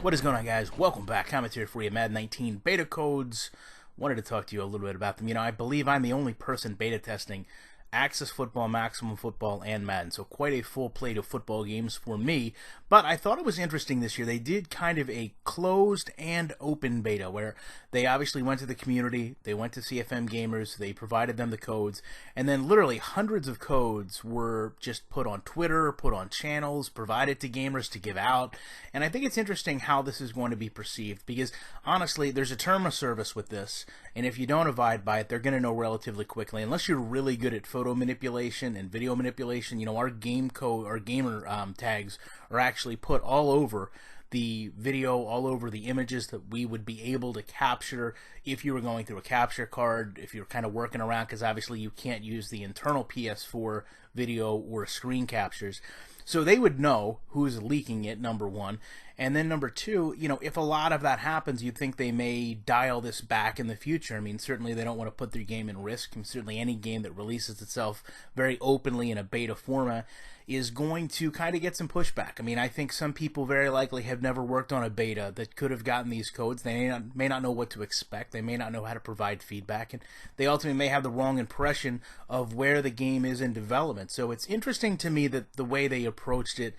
What is going on, guys? Welcome back. Commentary for you, Madden 19 beta codes. Wanted to talk to you a little bit about them. You know, I believe I'm the only person beta testing Access Football, Maximum Football, and Madden. So quite a full plate of football games for me. But I thought it was interesting this year. They did kind of a closed and open beta where they obviously went to the community, they went to CFM gamers, they provided them the codes, and then literally hundreds of codes were just put on Twitter, put on channels, provided to gamers to give out. And I think it's interesting how this is going to be perceived because honestly, there's a term of service with this, and if you don't abide by it, they're going to know relatively quickly. Unless you're really good at photo manipulation and video manipulation, you know, our game code, our gamer tags are actually put all over the video, all over the images that we would be able to capture if you were going through a capture card, if you're kind of working around, because obviously you can't use the internal PS4 video or screen captures. So they would know who's leaking it, number one. And then number two, you know, if a lot of that happens, you'd think they may dial this back in the future. I mean, certainly they don't want to put their game in risk. And certainly any game that releases itself very openly in a beta format is going to kind of get some pushback. I mean, I think some people very likely have never worked on a beta that could have gotten these codes. They may not know what to expect. They may not know how to provide feedback. And they ultimately may have the wrong impression of where the game is in development. So it's interesting to me that the way they approached it,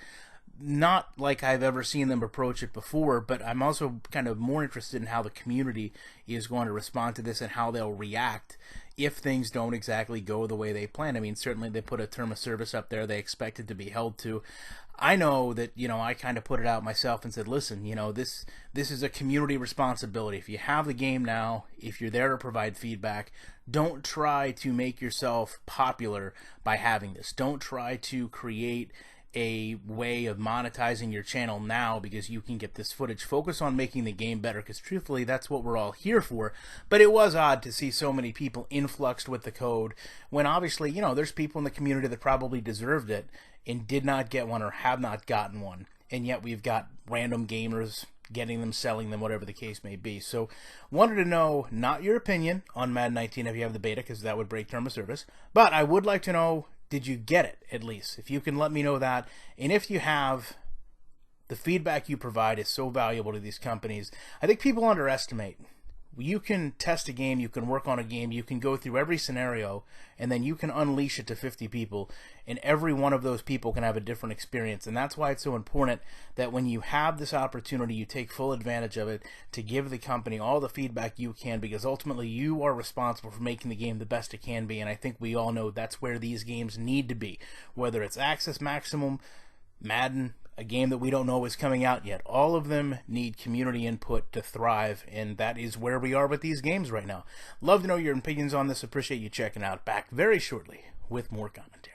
not like I've ever seen them approach it before, but I'm also kind of more interested in how the community is going to respond to this and how they'll react if things don't exactly go the way they plan. I mean, certainly they put a term of service up there they expect it to be held to. I know that, you know, I kind of put it out myself and said, listen, you know, this is a community responsibility. If you have the game now, if you're there to provide feedback, don't try to make yourself popular by having this. Don't try to create a way of monetizing your channel now because you can get this footage. Focus on making the game better, because truthfully that's what we're all here for. But it was odd to see so many people influxed with the code when obviously, you know, there's people in the community that probably deserved it and did not get one or have not gotten one, and yet we've got random gamers getting them, selling them, whatever the case may be. So wanted to know, not your opinion on Madden 19 if you have the beta, because that would break term of service, but I would like to know, did you get it, at least? If you can let me know that. And if you have, the feedback you provide is so valuable to these companies. I think people underestimate. You can test a game, you can work on a game, you can go through every scenario, and then you can unleash it to 50 people, and every one of those people can have a different experience. And that's why it's so important that when you have this opportunity, you take full advantage of it to give the company all the feedback you can, because ultimately you are responsible for making the game the best it can be. And I think we all know that's where these games need to be, whether it's Access, Maximum, Madden, a game that we don't know is coming out yet. All of them need community input to thrive, and that is where we are with these games right now. Love to know your opinions on this. Appreciate you checking out. Back very shortly with more commentary.